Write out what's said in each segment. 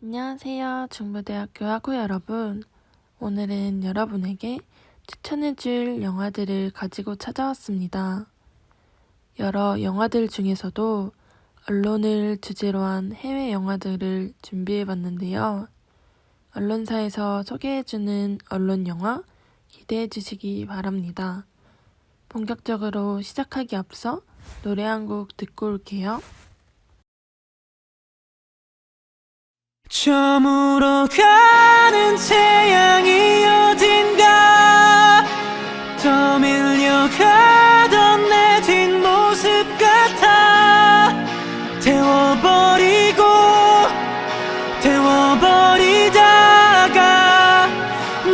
안녕하세요. 중부대학교 학우 여러분. 오늘은 여러분에게 추천해줄 영화들을 가지고 찾아왔습니다. 여러 영화들 중에서도 언론을 주제로 한 해외 영화들을 준비해봤는데요. 언론사에서 소개해주는 언론 영화 기대해주시기 바랍니다. 본격적으로 시작하기 앞서 노래 한 곡 듣고 올게요. 저물어 가는 태양이 어딘가 떠밀려가던 내 뒷모습 같아 태워버리다가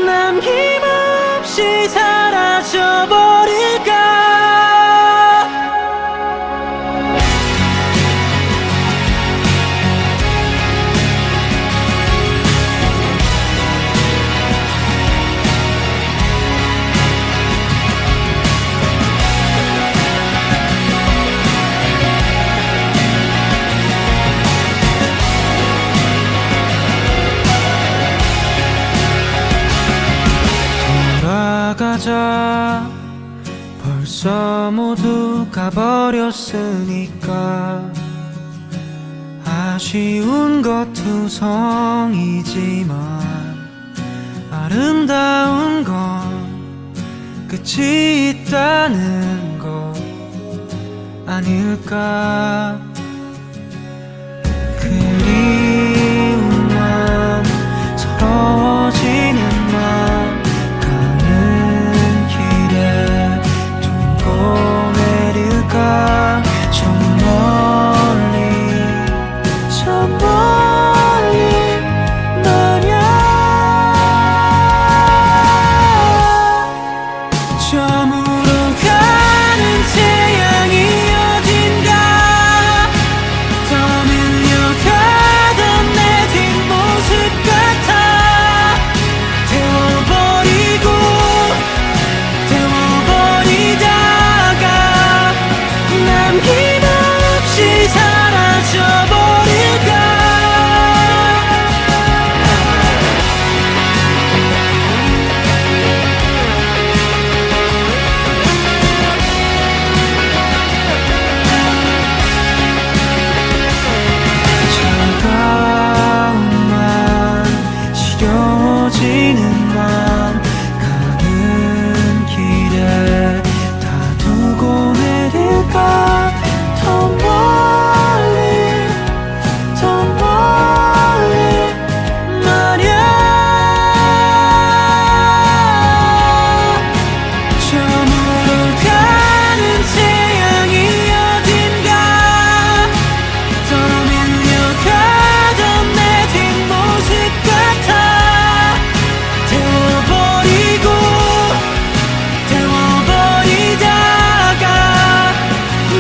남김없이 사라져버릴까. 돌아가자. 벌써 모두 가버렸으니까 아쉬운 것 투성이지만 아름다운 건 끝이 있다는 거 아닐까. 그리운 맘 서러워지는 맘 내릴까. 저 멀리 말야. 저물어 가는 태양이 어딘가 떠밀려가던 내 뒷모습 같아 태워버리다가 남김없이 사라져버릴까. 차가운 맘 시려워지는 맘 가는 길에 다 두고 내릴까. 더 멀리 말야. 저물어 가는 태양이 어딘가 떠밀려가던 내 뒷모습 같아 태워버리다가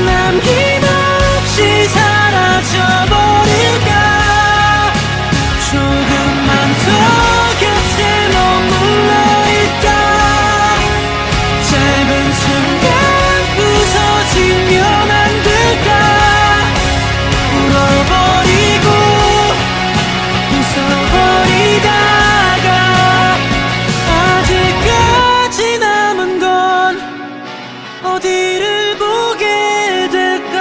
남김없이 사라져버릴까. 조금만 더 곁에 머물러 있다. 짧은 순간 부서지면 안 될까. 울어버리고 웃어버리다가 아직까지 남은 건 어디를 보게 될까.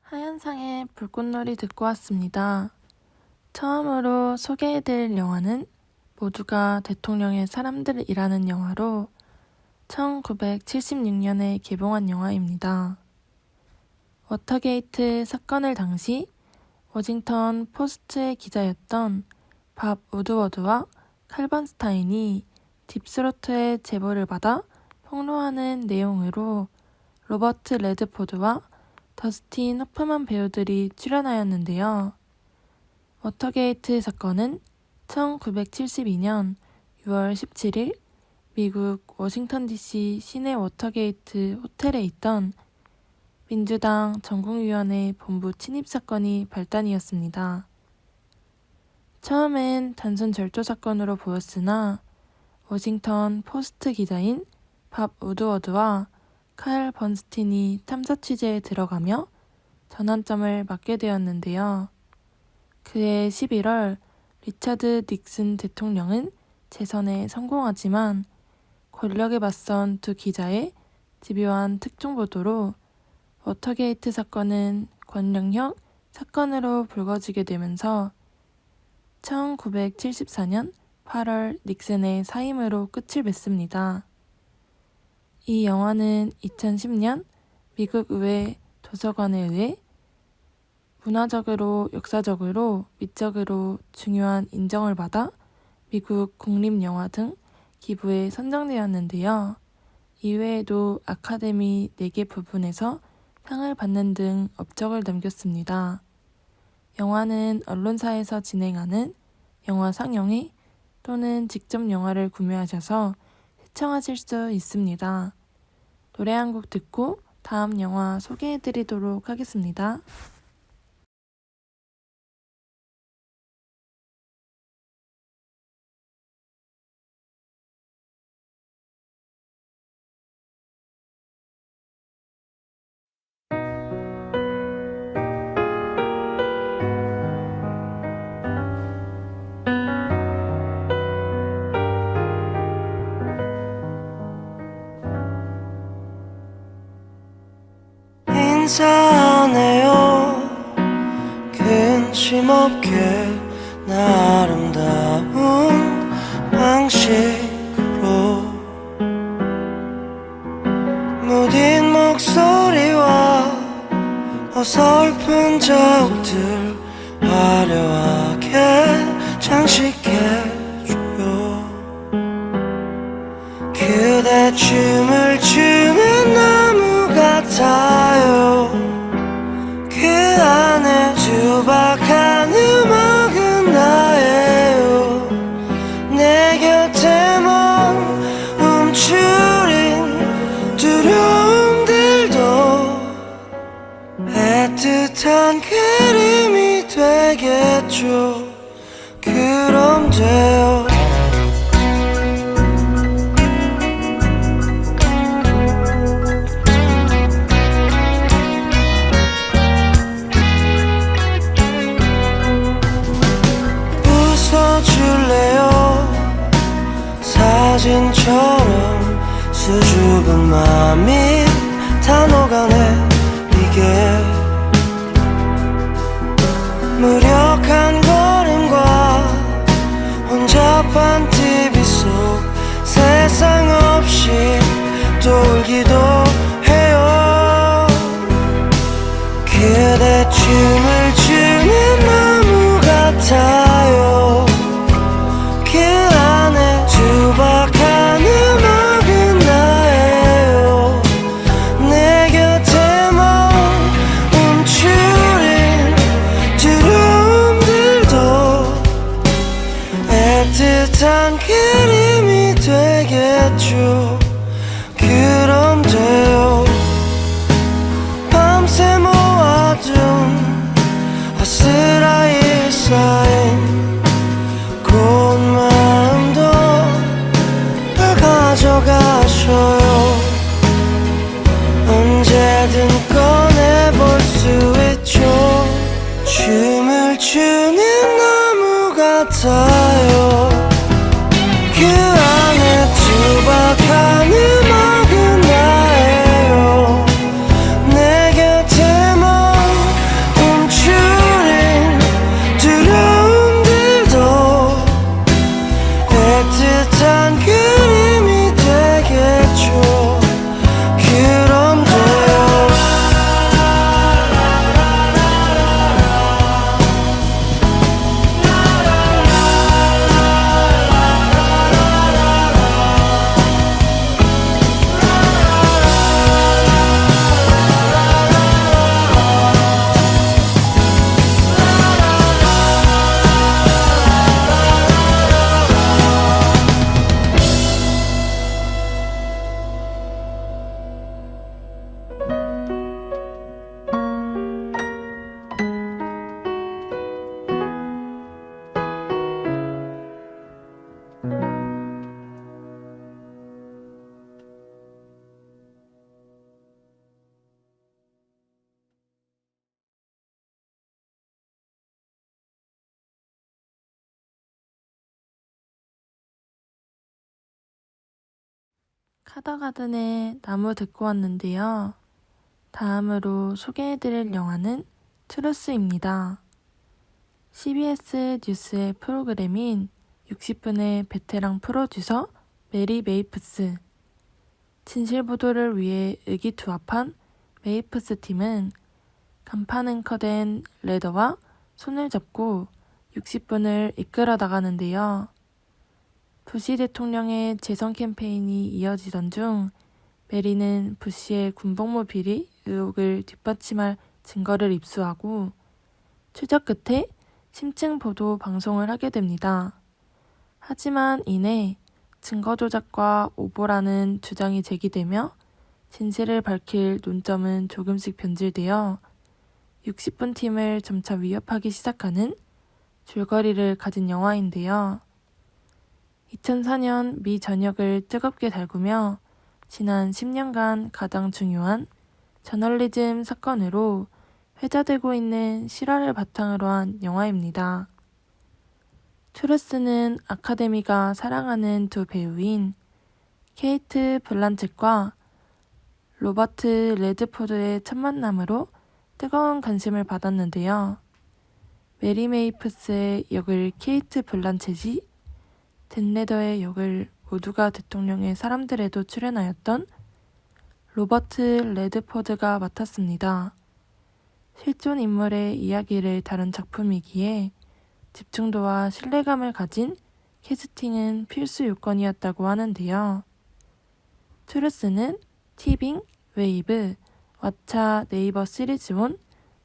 하얀상의 불꽃놀이 듣고 왔습니다. 처음으로 소개해드릴 영화는 모두가 대통령의 사람들이라는 영화로 1976년에 개봉한 영화입니다. 워터게이트 사건을 당시 워싱턴 포스트의 기자였던 밥 우드워드와 칼번스타인이 딥스로트의 제보를 받아 폭로하는 내용으로 로버트 레드포드와 더스틴 호프만 배우들이 출연하였는데요. 워터게이트 사건은 1972년 6월 17일 미국 워싱턴 DC 시내 워터게이트 호텔에 있던 민주당 전국위원회 본부 침입 사건이 발단이었습니다. 처음엔 단순 절도 사건으로 보였으나 워싱턴 포스트 기자인 밥 우드워드와 칼 번스틴이 탐사 취재에 들어가며 전환점을 맞게 되었는데요. 그해 11월 리차드 닉슨 대통령은 재선에 성공하지만 권력에 맞선 두 기자의 집요한 특종보도로 워터게이트 사건은 권력형 사건으로 불거지게 되면서 1974년 8월 닉슨의 사임으로 끝을 맺습니다. 이 영화는 2010년 미국 의회 도서관에 의해 문화적으로, 역사적으로, 미적으로 중요한 인정을 받아 미국 국립영화 등 기부에 선정되었는데요. 이외에도 아카데미 4개 부분에서 상을 받는 등 업적을 남겼습니다. 영화는 언론사에서 진행하는 영화 상영회 또는 직접 영화를 구매하셔서 시청하실 수 있습니다. 노래 한 곡 듣고 다음 영화 소개해드리도록 하겠습니다. 인사하네요. 근심없게 나 아름다운 방식으로 무딘 목소리와 어설픈 자욱들 화려하게 장식해줘요. 그대 춤을 추는 나무 같아요. 그 안에 투박한 음악은 나예요. 내 곁에 멈추린 두려움들도 애틋한 그림이 되겠죠. 그럼 돼요. 웃어줄래요? 사진처럼 수줍은 마음이 다 녹아내리게. 무력한 걸음과 혼잡한 TV 속 세상 없이 또 울기도 해요. 그대 춤을 추는 나무 같아요. 그 안에 투박한 음악은 나예요. 내 곁에 멈추린 두려움들도 애틋한 그림이 되겠죠. 그럼 돼요. 밤새 모아둔 아스라이 쌓인 고운 마음도 다 가져가셔요. 언제든 꺼내볼 수 있죠. 춤을 추는 나무 같아요. 그 안에 투박한 하다가든에 나무 듣고 왔는데요. 다음으로 소개해드릴 영화는 트루스입니다. CBS 뉴스의 프로그램인 60분의 베테랑 프로듀서 메리 메이프스. 진실보도를 위해 의기투합한 메이프스 팀은 간판 앵커된 레더와 손을 잡고 60분을 이끌어 나가는데요. 부시 대통령의 재선 캠페인이 이어지던 중 메리는 부시의 군복무 비리 의혹을 뒷받침할 증거를 입수하고 추적 끝에 심층 보도 방송을 하게 됩니다. 하지만 이내 증거 조작과 오보라는 주장이 제기되며 진실을 밝힐 논점은 조금씩 변질되어 60분 팀을 점차 위협하기 시작하는 줄거리를 가진 영화인데요. 2004년 미 전역을 뜨겁게 달구며 지난 10년간 가장 중요한 저널리즘 사건으로 회자되고 있는 실화를 바탕으로 한 영화입니다. 트루스는 아카데미가 사랑하는 두 배우인 케이트 블란쳇과 로버트 레드포드의 첫 만남으로 뜨거운 관심을 받았는데요. 메리 메이프스의 역을 케이트 블란쳇이, 댄 레더의 역을 모두가 대통령의 사람들에도 출연하였던 로버트 레드포드가 맡았습니다. 실존 인물의 이야기를 다룬 작품이기에 집중도와 신뢰감을 가진 캐스팅은 필수 요건이었다고 하는데요. 트루스는 티빙, 웨이브, 왓챠 네이버 시리즈온,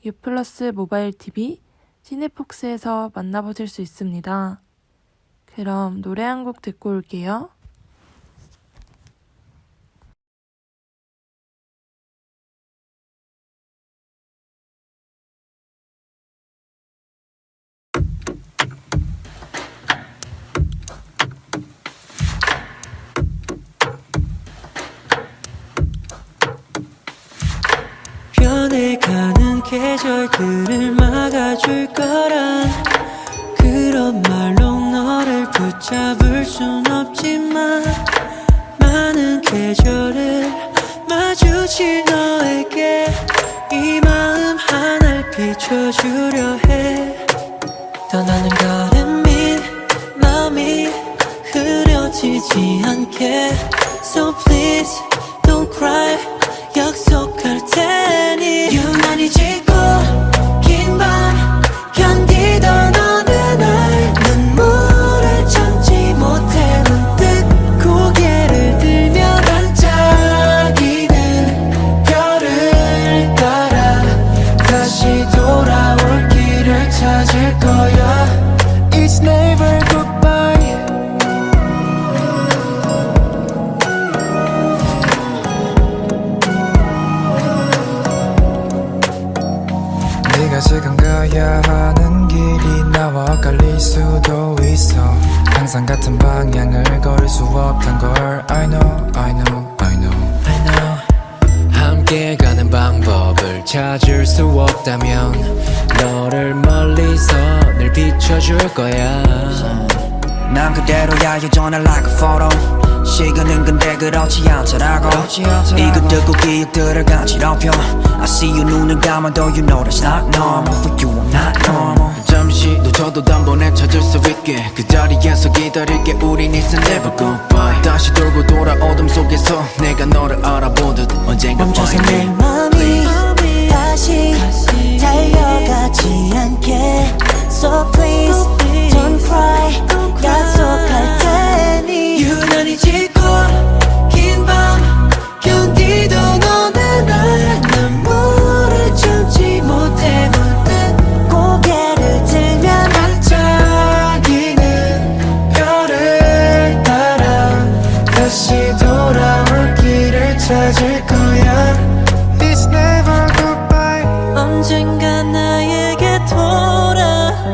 유플러스 모바일 TV, 시네폭스에서 만나보실 수 있습니다. 그럼 노래 한 곡 듣고 올게요. 변해가는 계절들을 막아줄 거란 그런 말로 너를 붙잡을 순 없지만 많은 계절을 마주칠 너에게 이 마음 하나를 비춰주려 해. 떠나는 걸음이 마음이 흐려지지 않게 So please don't cry 약속할 테니 유난히 짙고 긴 밤 견디던 어느 날 눈물을 참지 못해 문득 고개를 들며 반짝이는 별을 따라 다시 돌아올 길을 찾을 거야 It's never goodbye 네가 지금 가야 하는 길이 나와 엇갈릴 수도 있어 항상 같은 방향을 걸을 수 없단 걸 I know, I know, I know, I know 함께 가는 방법을 찾을 수 없다면 너를 멀리서 늘 비춰줄 거야 난 그대로야 여전히 like a photo 시간은 근데 그렇지 않더라고 이거 듣고 기억들을 간지럽혀 I see you 눈을 감아도 you know that's not normal For you I'm not normal 잠시 놓쳐도 단번에 찾을 수 있게 그 자리에서 기다릴게 우린 it's never goodbye 다시 돌고 돌아 어둠 속에서 내가 너를 알아보듯 언젠가 멈춰서 find 내 me 맘이 다시 달려가지 않게 So please don't cry 약속할 테니 유난히 짙고 긴 밤 견디던 어느 날 눈물을 참지 못해 문득 고개를 들면 반짝이는 별을 따라 다시 돌아올 길을 찾을 거야 It's never goodbye 언젠가 나에게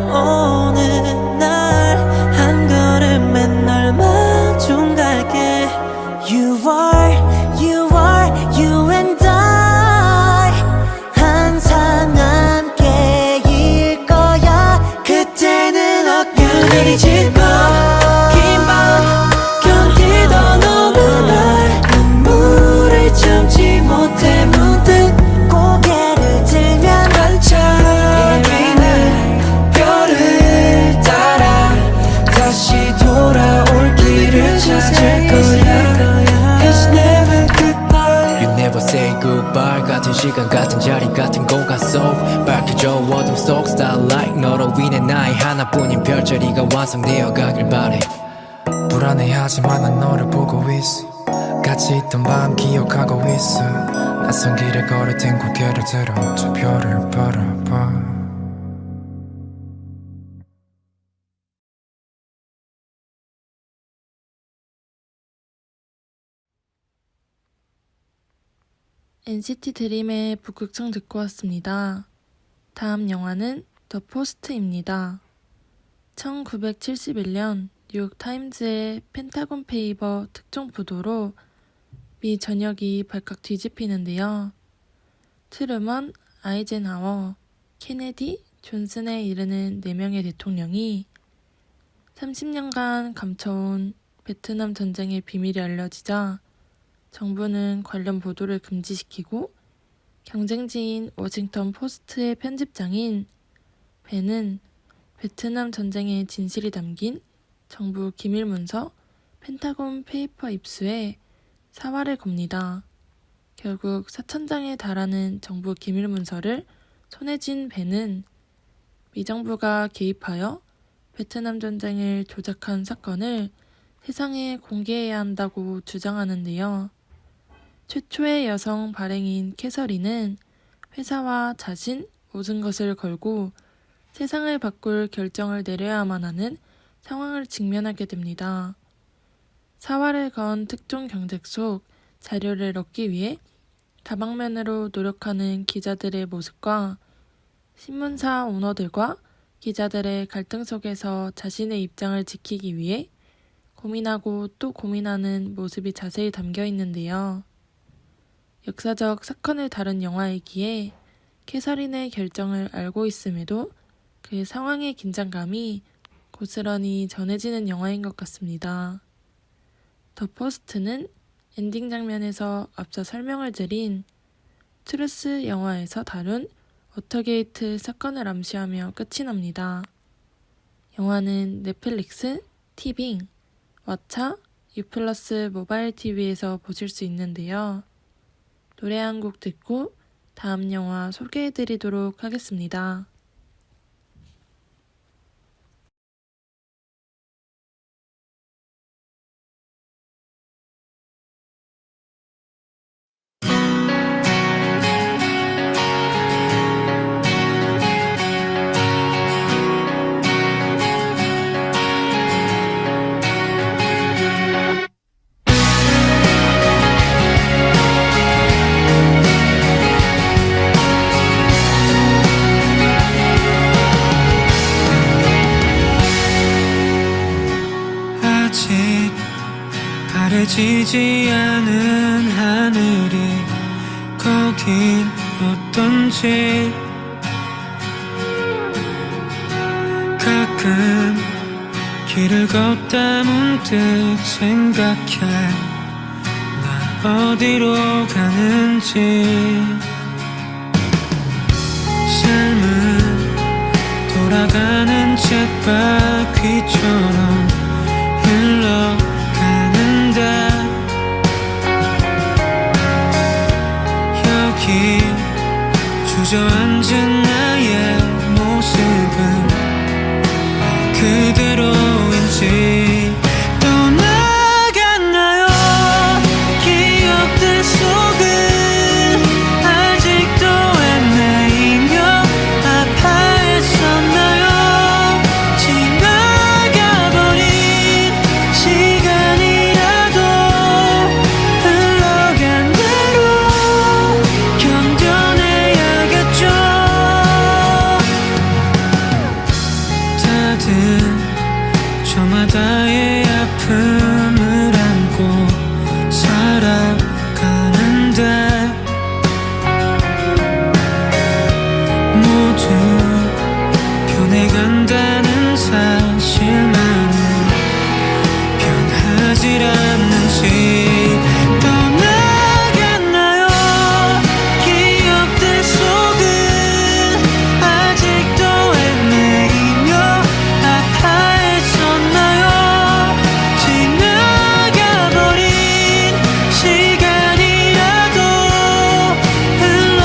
돌아오는 날 한 걸음에 널 마중 갈게 You are, you and I 항상 함께일 거야 그때는 어깨를 짚고 긴 밤 견디던 어느 날 시간 같은 자리 같은 공간 속 밝혀져 어둠 속 starlight 너로 인해 나의 하나뿐인 별자리가 완성되어 가길 바래 불안해하지만 난 너를 보고 있어 같이 있던 밤 기억하고 있어 낯선 길을 걸을 땐 고개를 들어 저 별을 바라봐 NCT 드림의 북극청 듣고 왔습니다. 다음 영화는 더 포스트입니다. 1971년 뉴욕 타임즈의 펜타곤 페이버 특종 보도로 미 전역이 발칵 뒤집히는데요. 트루먼, 아이젠하워, 케네디, 존슨에 이르는 4명의 대통령이 30년간 감춰온 베트남 전쟁의 비밀이 알려지자 정부는 관련 보도를 금지시키고 경쟁지인 워싱턴 포스트의 편집장인 벤은 베트남 전쟁의 진실이 담긴 정부 기밀문서 펜타곤 페이퍼 입수에 사활을 겁니다. 결국 4,000장에 달하는 정부 기밀문서를 손에 쥔 벤은 미정부가 개입하여 베트남 전쟁을 조작한 사건을 세상에 공개해야 한다고 주장하는데요. 최초의 여성 발행인 캐서린은 회사와 자신 모든 것을 걸고 세상을 바꿀 결정을 내려야만 하는 상황을 직면하게 됩니다. 사활을 건 특종 경쟁 속 자료를 얻기 위해 다방면으로 노력하는 기자들의 모습과 신문사 오너들과 기자들의 갈등 속에서 자신의 입장을 지키기 위해 고민하고 또 고민하는 모습이 자세히 담겨 있는데요. 역사적 사건을 다룬 영화이기에 캐서린의 결정을 알고 있음에도 그 상황의 긴장감이 고스란히 전해지는 영화인 것 같습니다. 더 포스트는 엔딩 장면에서 앞서 설명을 드린 트루스 영화에서 다룬 워터게이트 사건을 암시하며 끝이 납니다. 영화는 넷플릭스, 티빙, 왓챠, U+ 모바일 TV에서 보실 수 있는데요. 노래 한 곡 듣고 다음 영화 소개해드리도록 하겠습니다. 아직 가려지지 않은 하늘이 거긴 어떤지 가끔 길을 걷다 문득 생각해 나 어디로 가는지 삶은 돌아가는 쳇바퀴처럼 흘러가는데 여기 주저앉은 나의 모습은 그대로인지 떠나갔나요 기억들 속은 아직도 헤매이며 아파했었나요 지나가버린 시간이라도 흘러간 대로 견뎌내야겠죠 다들 저마다의 아픔을 안고 살아가는데 모두 변해간다는 사실만은 변하질 않는지 떠나갔나요 기억들 속은 아직도 헤매이며 아파했었나요 지나가버린 시간이라도 흘러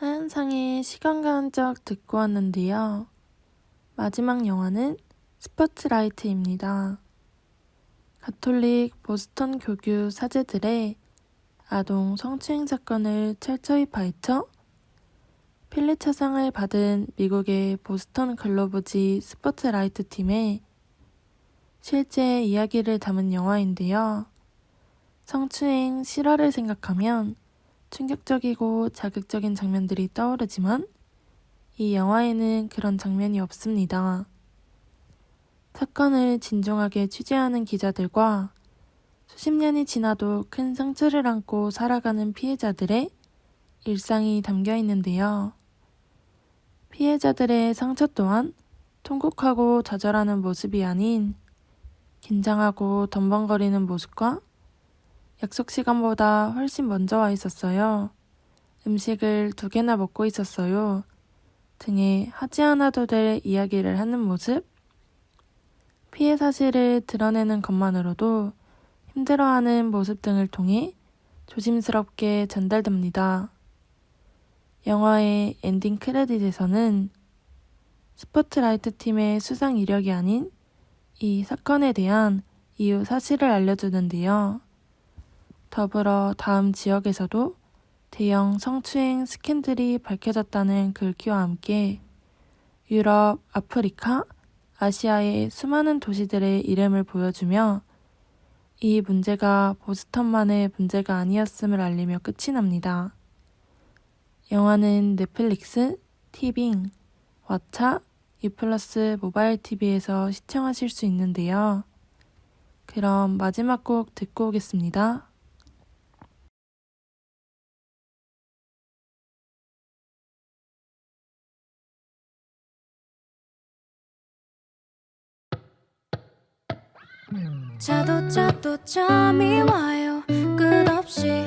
하현상의 시간 가는 적 듣고 왔는데요. 마지막 영화는 스포트라이트입니다. 가톨릭 보스턴 교구 사제들의 아동 성추행 사건을 철저히 파헤쳐 필리처상을 받은 미국의 보스턴 글로브지 스포트라이트 팀의 실제 이야기를 담은 영화인데요. 성추행 실화를 생각하면 충격적이고 자극적인 장면들이 떠오르지만 이 영화에는 그런 장면이 없습니다. 사건을 진중하게 취재하는 기자들과 수십 년이 지나도 큰 상처를 안고 살아가는 피해자들의 일상이 담겨 있는데요. 피해자들의 상처 또한 통곡하고 좌절하는 모습이 아닌 긴장하고 덤벙거리는 모습과 약속 시간보다 훨씬 먼저 와 있었어요. 음식을 2개나 먹고 있었어요. 등의 하지 않아도 될 이야기를 하는 모습? 피해 사실을 드러내는 것만으로도 힘들어하는 모습 등을 통해 조심스럽게 전달됩니다. 영화의 엔딩 크레딧에서는 스포트라이트 팀의 수상 이력이 아닌 이 사건에 대한 이유 사실을 알려주는데요. 더불어 다음 지역에서도 대형 성추행 스캔들이 밝혀졌다는 글귀와 함께 유럽, 아프리카, 아시아의 수많은 도시들의 이름을 보여주며 이 문제가 보스턴만의 문제가 아니었음을 알리며 끝이 납니다. 영화는 넷플릭스, 티빙, 왓챠, U+ 모바일 TV에서 시청하실 수 있는데요. 그럼 마지막 곡 듣고 오겠습니다. 자도 잠이 와요 끝없이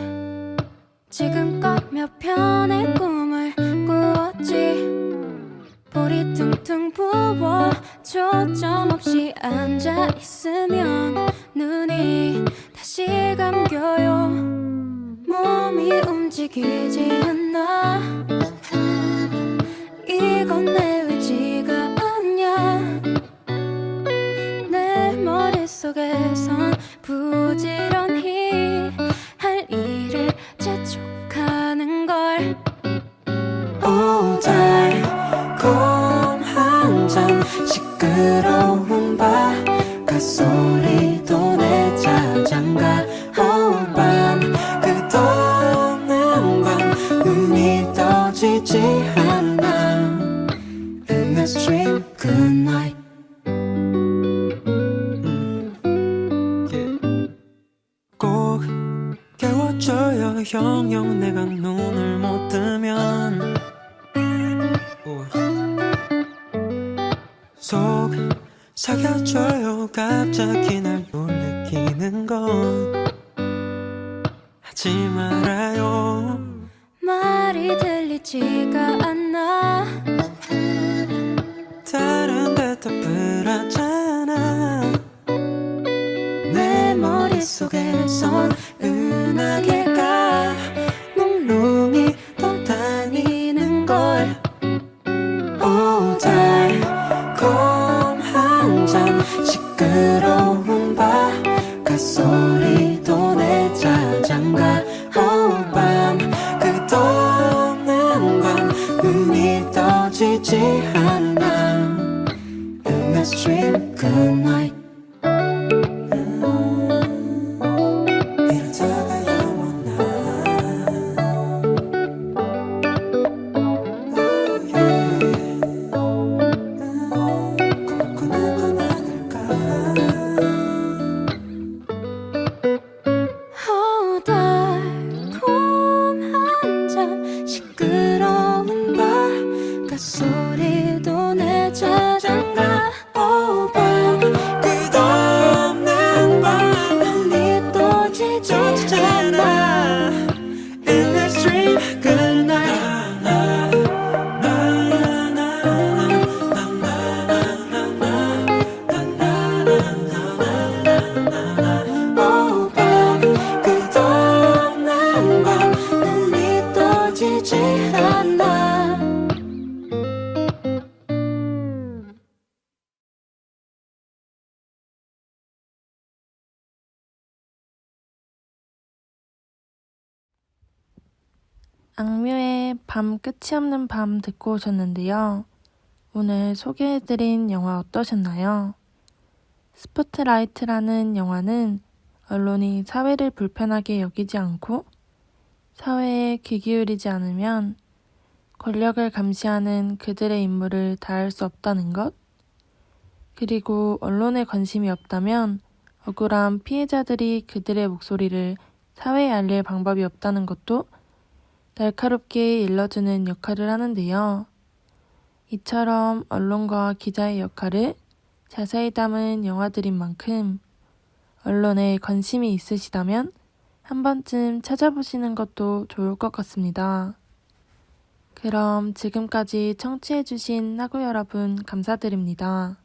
지금껏 몇 편의 꿈을 꾸었지 볼이 퉁퉁 부어 초점 없이 앉아있으면 눈이 다시 감겨요 몸이 움직이지 않아 이건 내 의지가 아니야 내 머릿속에선 부지런히 할 일을 재촉하는 걸 오 달콤 한잔 시끄러운 바깥 소리도 내 자장가 오밤 끝없는 밤 눈이 떠지지 않아 In the stream good night 꼭 깨워줘요 영영 내가 눈을 못 뜨면 속 사겨줘요 갑자기 날 놀래키는 건 하지 말아요 말이 들리지가 않아 다른 데 떠들었잖아 내 머릿속에선 은하계가 몽롱히 떠다니는 걸 오 달콤 한잔 시끄러운 바깥 소리도 내 자장가 오밤 끝없는 밤 눈이 떠지지 않아 In the stream good night 이러다가 영원한 꿈꾸는 건 아닐까 달콤한 잠 시끄러운 바깥 소리도 내 자장가 오밤 악뮤의 밤 끝이 없는 밤 듣고 오셨는데요. 오늘 소개해드린 영화 어떠셨나요? 스포트라이트라는 영화는 언론이 사회를 불편하게 여기지 않고 사회에 귀 기울이지 않으면 권력을 감시하는 그들의 임무를 다할 수 없다는 것, 그리고 언론에 관심이 없다면 억울한 피해자들이 그들의 목소리를 사회에 알릴 방법이 없다는 것도 날카롭게 일러주는 역할을 하는데요. 이처럼 언론과 기자의 역할을 자세히 담은 영화들인 만큼 언론에 관심이 있으시다면 한 번쯤 찾아보시는 것도 좋을 것 같습니다. 그럼 지금까지 청취해주신 나구 여러분 감사드립니다.